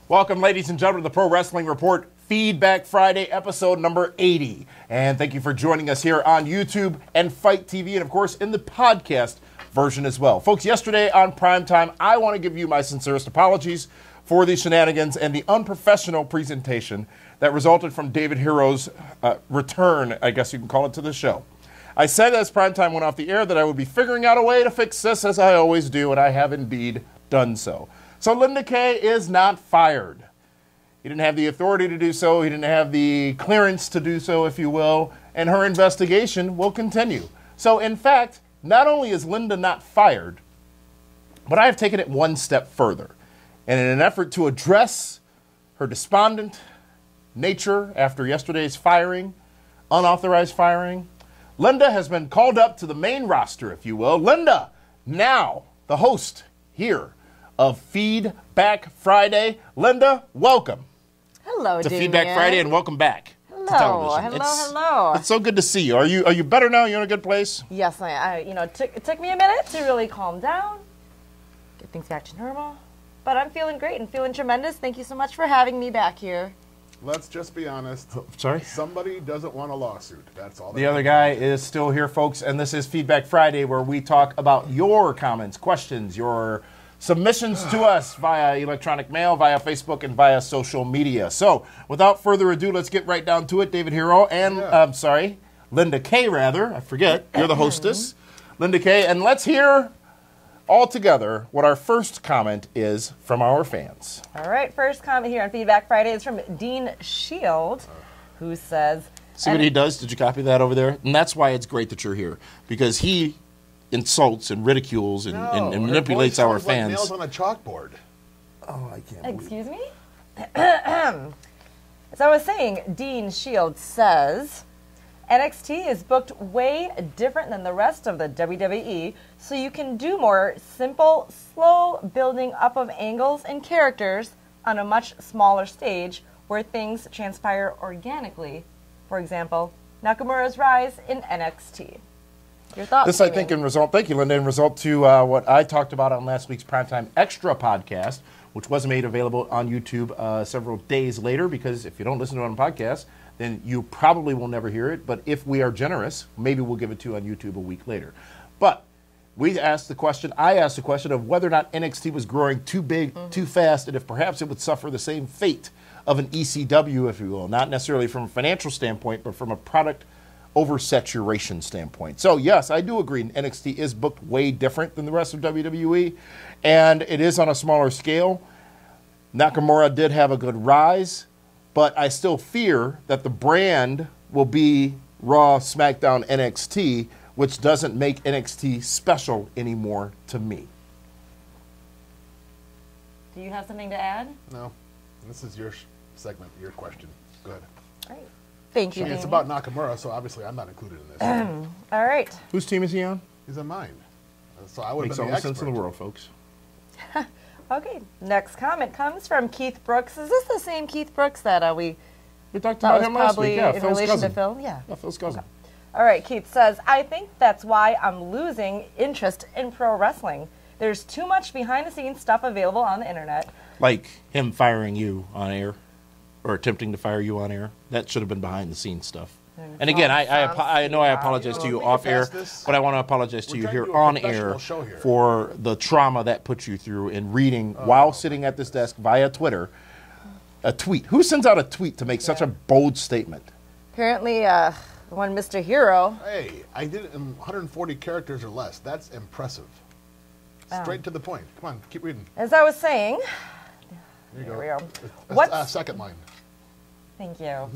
Welcome, ladies and gentlemen, to the Pro Wrestling Report Feedback Friday, episode number 80. And thank you for joining us here on YouTube and Fight TV, and of course in the podcast version as well. Folks, yesterday on Primetime, I want to give you my sincerest apologies for the shenanigans and the unprofessional presentation that resulted from David Hero's return, I guess you can call it, to the show. I said as Primetime went off the air that I would be figuring out a way to fix this, as I always do, and I have indeed done so. So Linda Kay is not fired. He didn't have the authority to do so. He didn't have the clearance to do so, if you will, and her investigation will continue. So, in fact, not only is Linda not fired, but I have taken it one step further. And in an effort to address her despondent nature after yesterday's firing, unauthorized firing, Linda has been called up to the main roster, if you will. Linda, now the host here of Feedback Friday. Linda, welcome. Hello, to Feedback Friday, and welcome back to television. Hello. It's so good to see you. Are you better now? You in a good place? Yes, it took me a minute to really calm down, get things back to normal, but I'm feeling great and feeling tremendous. Thank you so much for having me back here. Let's just be honest. Sorry? Somebody doesn't want a lawsuit. That's all. The other guy is still here, folks, and this is Feedback Friday, where we talk about your comments, questions, your submissions to us via electronic mail, via Facebook, and via social media. So, without further ado, let's get right down to it. David Hero and, Linda Kay, rather. I forget. You're the hostess. Linda Kay. And let's hear all together what our first comment is from our fans. All right, first comment here on Feedback Friday is from Dean Shield, who says... See what he does? Did you copy that over there? And that's why it's great that you're here, because he insults and ridicules and manipulates our fans. Like nails on a chalkboard. Oh, I can't believe Excuse me? As I was saying, Dean Shield says, NXT is booked way different than the rest of the WWE, so you can do more simple, slow building up of angles and characters on a much smaller stage where things transpire organically. For example, Nakamura's rise in NXT. Your thoughts? This, I think, thank you, Linda, in result to what I talked about on last week's Primetime Extra podcast, which was made available on YouTube several days later, because if you don't listen to it on podcast, then you probably will never hear it. But if we are generous, maybe we'll give it to you on YouTube a week later. But I asked the question of whether or not NXT was growing too big, too fast, and if perhaps it would suffer the same fate of an ECW, if you will, not necessarily from a financial standpoint, but from a product oversaturation standpoint. So yes, I do agree NXT is booked way different than the rest of WWE, and it is on a smaller scale. Nakamura did have a good rise, but I still fear that the brand will be Raw, SmackDown, NXT, which doesn't make NXT special anymore to me. Do you have something to add? No. This is your segment, your question. Go ahead. All right. Thank you. It's about Nakamura, so obviously I'm not included in this. All right. Whose team is he on? He's on mine. So I would have Makes been all the the sense in expert. the world, folks. Okay. Next comment comes from Keith Brooks. Is this the same Keith Brooks that we talked thought about was him last probably week? Yeah, in Phil's relation cousin. to Phil? Yeah. Yeah, Phil's cousin. Okay. All right. Keith says, I think that's why I'm losing interest in pro wrestling. There's too much behind-the-scenes stuff available on the internet. Like him firing you on air, or attempting to fire you on air. That should have been behind-the-scenes stuff. And again, I know I apologize to you off air, but I want to apologize to you here on air for the trauma that put you through in reading while sitting at this desk via Twitter a tweet. Who sends out a tweet to make such a bold statement? Apparently, one Mr. Hero. Hey, I did it in 140 characters or less. That's impressive. Straight to the point. Come on, keep reading. As I was saying, There we go. What's second line? Thank you.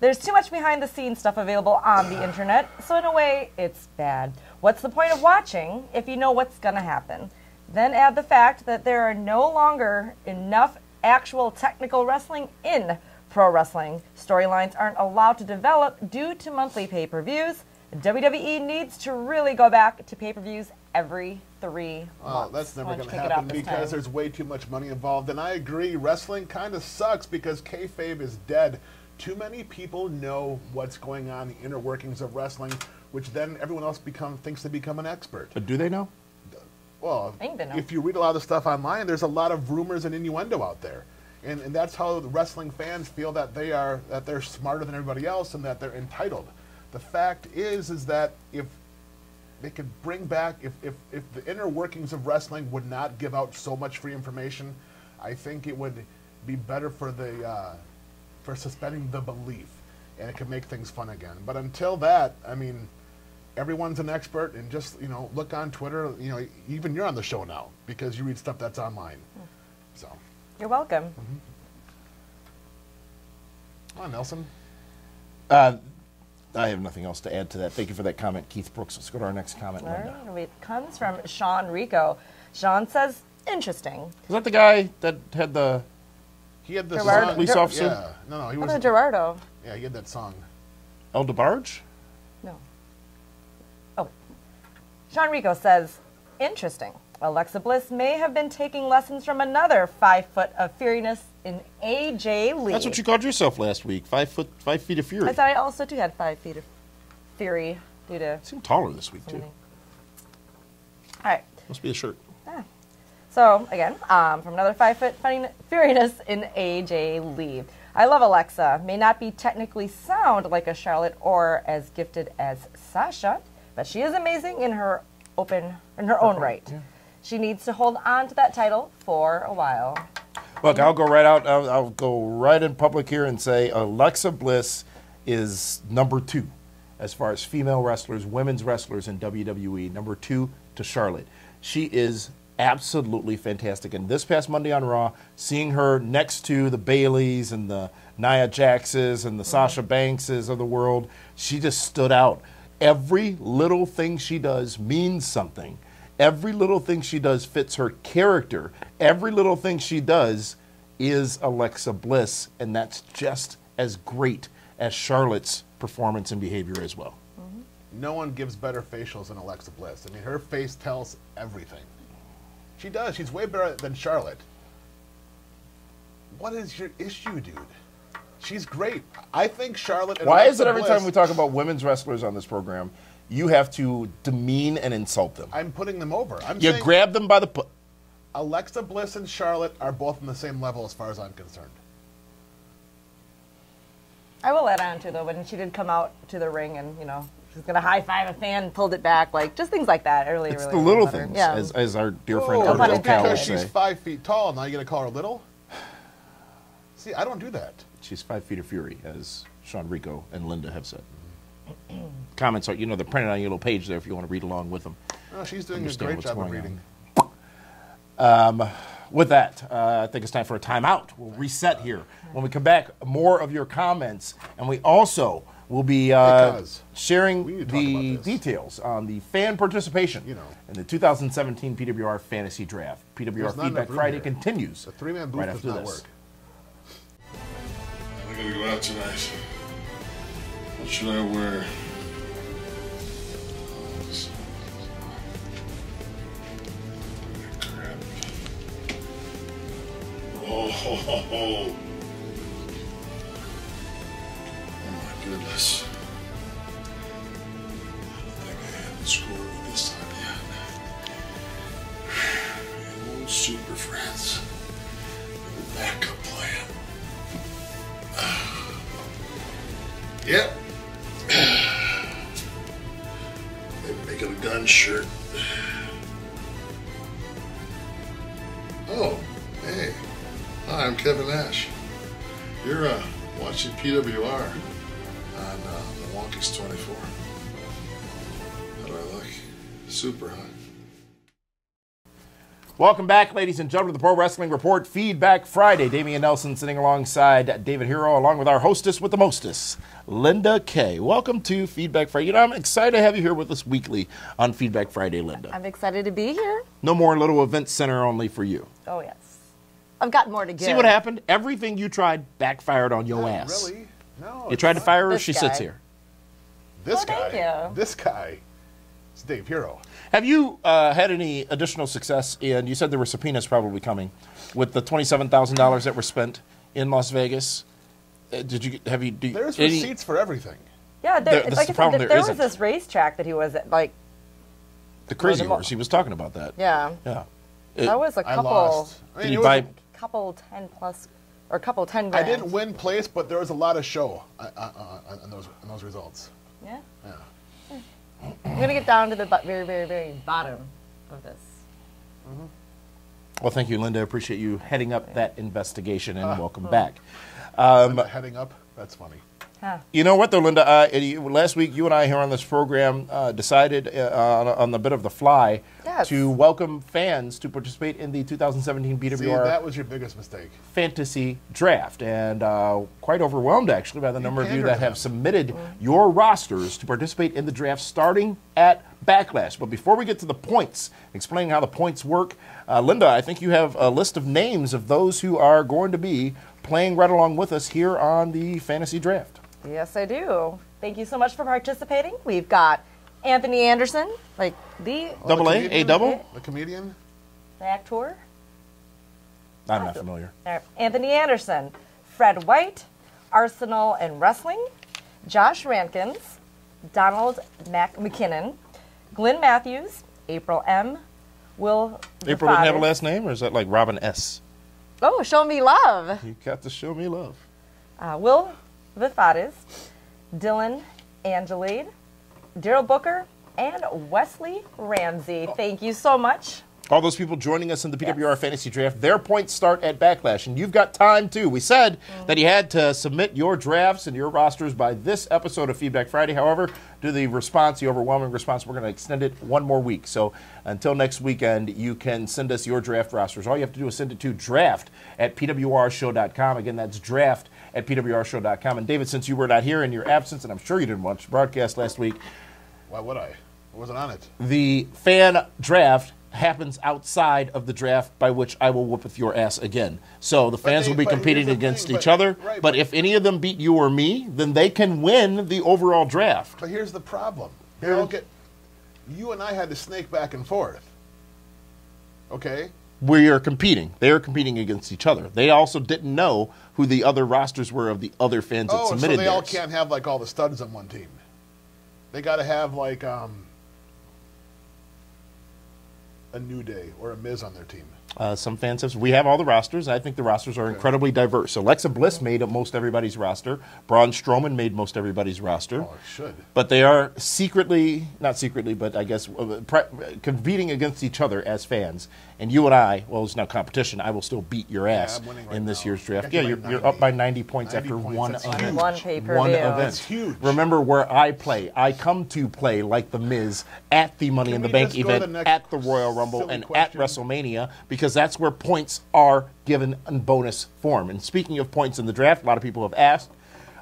There's too much behind-the-scenes stuff available on the internet, so in a way, it's bad. What's the point of watching if you know what's going to happen? Then add the fact that there are no longer enough actual technical wrestling in pro wrestling. Storylines aren't allowed to develop due to monthly pay-per-views. WWE needs to really go back to pay-per-views every 3 months. Well, that's never going to happen because there's way too much money involved. And I agree, wrestling kind of sucks because kayfabe is dead. Too many people know what's going on, the inner workings of wrestling, which then everyone else thinks they become an expert. But do they know? Well, if you read a lot of the stuff online, there's a lot of rumors and innuendo out there. And that's how the wrestling fans feel that they're smarter than everybody else and that they're entitled. The fact is that if they could bring back, if the inner workings of wrestling would not give out so much free information, I think it would be better for for suspending the belief, and it could make things fun again. But until that, I mean, everyone's an expert, and just look on Twitter. Even you're on the show now because you read stuff that's online. So. You're welcome. Mm-hmm. Come on, Nelson. I have nothing else to add to that. Thank you for that comment, Keith Brooks. Let's go to our next comment, Linda. All right, it comes from Sean Rico. Sean says, interesting. Is that the guy that had the... He had the Gerardo, song. Police officer? Yeah. No, he was... Gerardo. Yeah, he had that song. El DeBarge? No. Oh. Sean Rico says, interesting. Alexa Bliss may have been taking lessons from another 5 foot of fieriness in AJ Lee. That's what you called yourself last week. 5 feet of fury. I thought I also too had 5 feet of fury due to... You seem taller this week, too. All right. Must be a shirt. Ah. So, again, from another 5 foot furiness in AJ Lee. I love Alexa. May not be technically sound like a Charlotte or as gifted as Sasha, but she is amazing in her own right. Yeah. She needs to hold on to that title for a while. Look, I'll go right out. I'll go right in public here and say Alexa Bliss is number 2 as far as female wrestlers, women's wrestlers in WWE. Number 2 to Charlotte. She is absolutely fantastic. And this past Monday on Raw, seeing her next to the Baileys and the Nia Jaxes and the Sasha Bankses of the world, she just stood out. Every little thing she does means something. Every little thing she does fits her character. Every little thing she does is Alexa Bliss, and that's just as great as Charlotte's performance and behavior as well. Mm-hmm. No one gives better facials than Alexa Bliss. I mean, her face tells everything. She does. She's way better than Charlotte. What is your issue, dude? She's great. I think Charlotte and Why Alexa is it every Bliss, time we talk about women's wrestlers on this program, you have to demean and insult them? I'm putting them over. You grab them by the foot. Alexa Bliss and Charlotte are both on the same level as far as I'm concerned. I will add on to, though, when she did come out to the ring and, she's going to high-five a fan, pulled it back, just things like that. It's the little things, yeah. as our dear friend No pun Ariel Cal would Because say. she's 5 feet tall, now you're going to call her little? See, I don't do that. She's 5 feet of fury, as Sean Rico and Linda have said. Comments are, they're printed on your little page there if you want to read along with them. No, she's doing a great job of reading. With that, I think it's time for a timeout. We'll reset here. When we come back, more of your comments, and we also will be sharing the details on the fan participation in the 2017 PWR Fantasy Draft. PWR Feedback Friday continues. The three-man booth does not work. I'm gonna go out tonight. What should I wear? Crap. Oh my goodness. I don't think I have the score with this time yet. Old Super Friends. Backup plan. Yep. Maybe make it a gun shirt. Oh, hey. Hi, I'm Kevin Nash. You're watching PWR on Milwaukee's 24. How do I look? Super, huh? Welcome back, ladies and gentlemen, to the Pro Wrestling Report Feedback Friday. Damian Nelson sitting alongside David Hero, along with our hostess with the mostess, Linda Kay. Welcome to Feedback Friday. I'm excited to have you here with us weekly on Feedback Friday, Linda. I'm excited to be here. No more little event center only for you. Oh, yes. I've got more to give. See what happened? Everything you tried backfired on your ass. Really? No. You tried to fire her, this she guy. sits here. This Thank guy. you. This guy. It's Dave Hero. Have you had any additional success in, you said there were subpoenas probably coming, with the $27,000 that were spent in Las Vegas? There's receipts for everything. Yeah, This is like the I problem, said, there there was isn't. this racetrack that he was at, The Crazy Horse, he was talking about that. yeah. Yeah. That was a I couple, lost. I mean, Did he it was- buy, couple 10-plus or a couple 10 grand. I didn't win place, but there was a lot of show on those results. Yeah. Yeah. I'm going to get down to the very, very, very bottom of this. Well, thank you, Linda. I appreciate you heading up that investigation, and welcome back. Heading up? That's funny. Huh. You know what, though, Linda? Last week, you and I here on this program decided on the bit of the fly to welcome fans to participate in the 2017 PWR See, that was your biggest mistake. Fantasy Draft. And quite overwhelmed, actually, by the number of you that have submitted your rosters to participate in the draft starting at Backlash. But before we get to the points, explaining how the points work, Linda, I think you have a list of names of those who are going to be playing right along with us here on the Fantasy Draft. Yes, I do. Thank you so much for participating. We've got Anthony Anderson, like the Double A? A double? The comedian? the actor. I'm not familiar. Anthony Anderson, Fred White, Arsenal and Wrestling, Josh Rankins, Donald McKinnon, Glenn Matthews, April M., Will April didn't have a last name, or is that like Robin S.? Oh, show me love. You got to show me love. Will Vifades, Dylan Angelade, Daryl Booker, and Wesley Ramsey. Thank you so much. All those people joining us in the PWR Fantasy Draft, their points start at Backlash, and you've got time, too. We said that you had to submit your drafts and your rosters by this episode of Feedback Friday. However, due to the overwhelming response, we're going to extend it one more week. So until next weekend, you can send us your draft rosters. All you have to do is send it to draft@pwrshow.com. Again, that's draft@pwrshow.com. And David, since you were not here in your absence, and I'm sure you didn't watch the broadcast last week. Why would I? I wasn't on it. The fan draft happens outside of the draft, by which I will whoop with your ass again. So the fans will be competing against each other, but if any of them beat you or me, then they can win the overall draft. But here's the problem. You and I had to snake back and forth. Okay? We are competing. They are competing against each other. They also didn't know who the other rosters were of the other fans that submitted so they all theirs. can't have like all the studs on one team. They got to have like a New Day or a Miz on their team. Some fans have. We have all the rosters. I think the rosters are incredibly diverse. Alexa Bliss made most everybody's roster. Braun Strowman made most everybody's roster. Oh, it should. But they are not secretly, but I guess competing against each other as fans. And you and I, well, it's now competition. I will still beat your ass in this year's draft. Yeah, you're up by 90 points after one event. One pay-per-view. One event. That's huge. Remember where I play. I come to play like The Miz at the Money in the Bank event, at the Royal Rumble, and at WrestleMania, because that's where points are given in bonus form. And speaking of points in the draft, a lot of people have asked.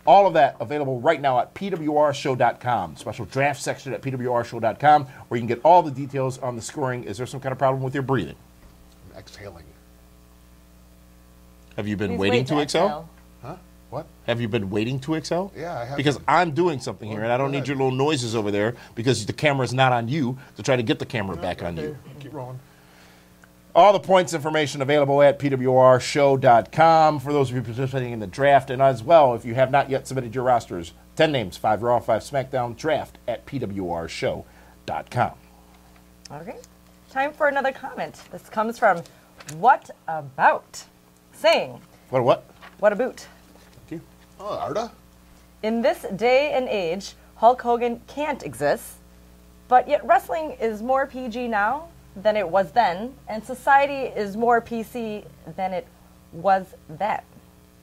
All of that available right now at PWRshow.com. Special draft section at PWRshow.com, where you can get all the details on the scoring. Is there some kind of problem with your breathing? I'm exhaling. Have you been waiting to exhale? Huh? What? Have you been waiting to excel? Yeah, I have. Because I'm doing something here, and I don't need your little noises over there because the camera's not on you to try to get the camera back on you. Keep rolling. All the points information available at PWRshow.com for those of you participating in the draft. And as well, if you have not yet submitted your rosters, 10 names, 5 Raw, 5 SmackDown, draft at PWRshow.com. Okay. Time for another comment. This comes from What About? Saying, What? What a boot. Thank you. Oh, Arda? In this day and age, Hulk Hogan can't exist, but yet wrestling is more PG now than it was then, and society is more PC than it was then.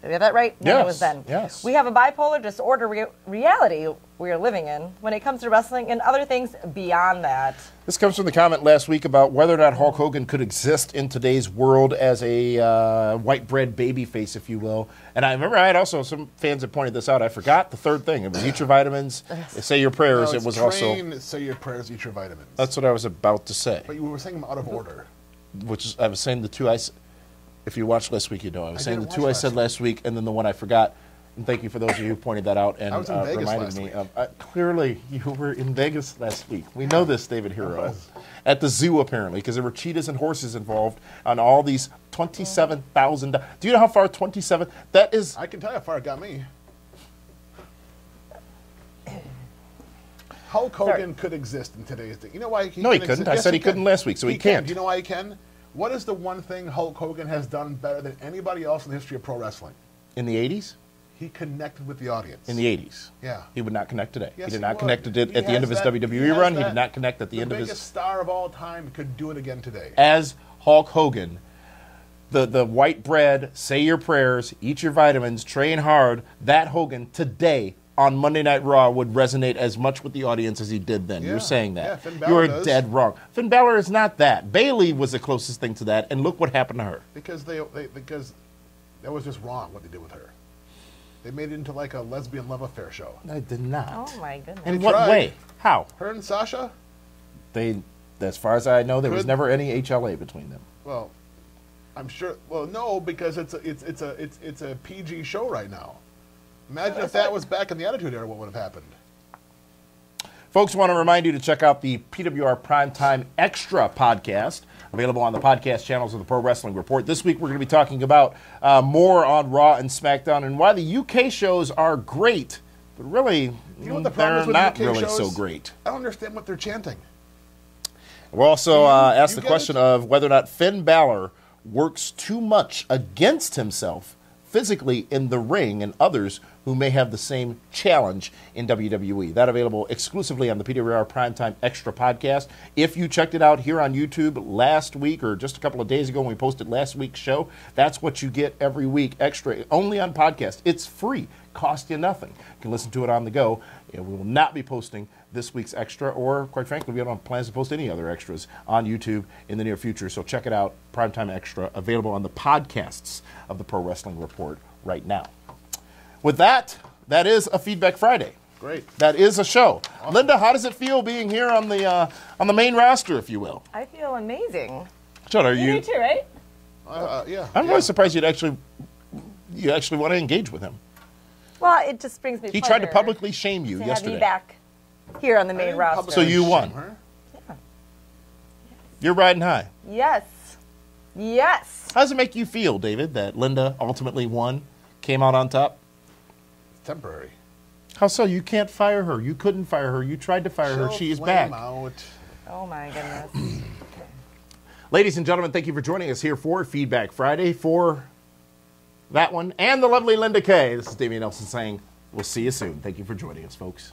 Did I get that right? Than it was then. Yes. We have a bipolar disorder reality we are living in when it comes to wrestling and other things beyond that. This comes from the comment last week about whether or not Hulk Hogan could exist in today's world as a white bread babyface, if you will. And I remember I had also some fans that pointed this out. I forgot the third thing. It was eat your vitamins, say your prayers. No, it was also say your prayers, eat your vitamins. That's what I was about to say. But you were saying them out of order. Which is, I was saying the two if you watched last week, you know. I was saying the two I said last week, and then the one I forgot. And thank you for those of you who pointed that out and reminded me. Clearly, you were in Vegas last week. We know this, David Hero. At the zoo, apparently, because there were cheetahs and horses involved on all these 27,000. Do you know how far 27? That is. I can tell you how far it got me. Hulk Hogan could exist in today's day. You know why he No, he can couldn't. exist? I said he couldn't last week, so he can't. Do you know why he can? What is the one thing Hulk Hogan has done better than anybody else in the history of pro wrestling? In the 80s? He connected with the audience. In the 80s. Yeah. He would not connect today. Yes, he did not would. connect at the end of his He WWE has run. He that. did not connect at the end of his... The biggest star of all time could do it again today. As Hulk Hogan, the white bread, say your prayers, eat your vitamins, train hard, that Hogan today on Monday Night Raw would resonate as much with the audience as he did then. Yeah. You're saying that. Yeah, Finn Balor You're does. dead wrong. Finn Balor is not that. Bayley was the closest thing to that, and look what happened to her. Because because that was just wrong what they did with her. They made it into like a lesbian love affair show. I did not. Oh my goodness. In They what tried. way? How? Her and Sasha? They, as far as I know, there was Could- never any HLA between them. Well, I'm sure. Well, no, because it's a PG show right now. Imagine if that was back in the Attitude Era, what would have happened? Folks, want to remind you to check out the PWR Primetime Extra podcast, available on the podcast channels of the Pro Wrestling Report. This week, we're going to be talking about more on Raw and SmackDown and why the UK shows are great, but really, You know what the problem they're is with not UK really shows? so great. I don't understand what they're chanting. We'll also ask you the get question it? of whether or not Finn Balor works too much against himself physically in the ring and others who may have the same challenge in WWE. That available exclusively on the PWR Primetime Extra podcast. If you checked it out here on YouTube last week or just a couple of days ago when we posted last week's show, that's what you get every week extra, only on podcast. It's free, cost you nothing. You can listen to it on the go. And we will not be posting this week's extra, or quite frankly, we don't have plans to post any other extras on YouTube in the near future. So check it out, Primetime Extra, available on the podcasts of the Pro Wrestling Report right now. With that, that is a Feedback Friday. Great. That is a show. Awesome. Linda, how does it feel being here on the main roster, if you will? I feel amazing. John, are You you? do too, right? Yeah. I'm really surprised you actually want to engage with him. Well, it just brings me He pleasure tried to publicly shame you to yesterday. have you back here on the main roster. So you won. Her? Yeah. You're riding high. Yes. Yes. How does it make you feel, David, that Linda ultimately won, came out on top? It's temporary. How so? You can't fire her. You couldn't fire her. You tried to fire her. She'll She is flame back. out. Oh my goodness. Ladies and gentlemen, thank you for joining us here for Feedback Friday, for that one, and the lovely Linda Kay. This is Damian Nelson saying, we'll see you soon. Thank you for joining us, folks.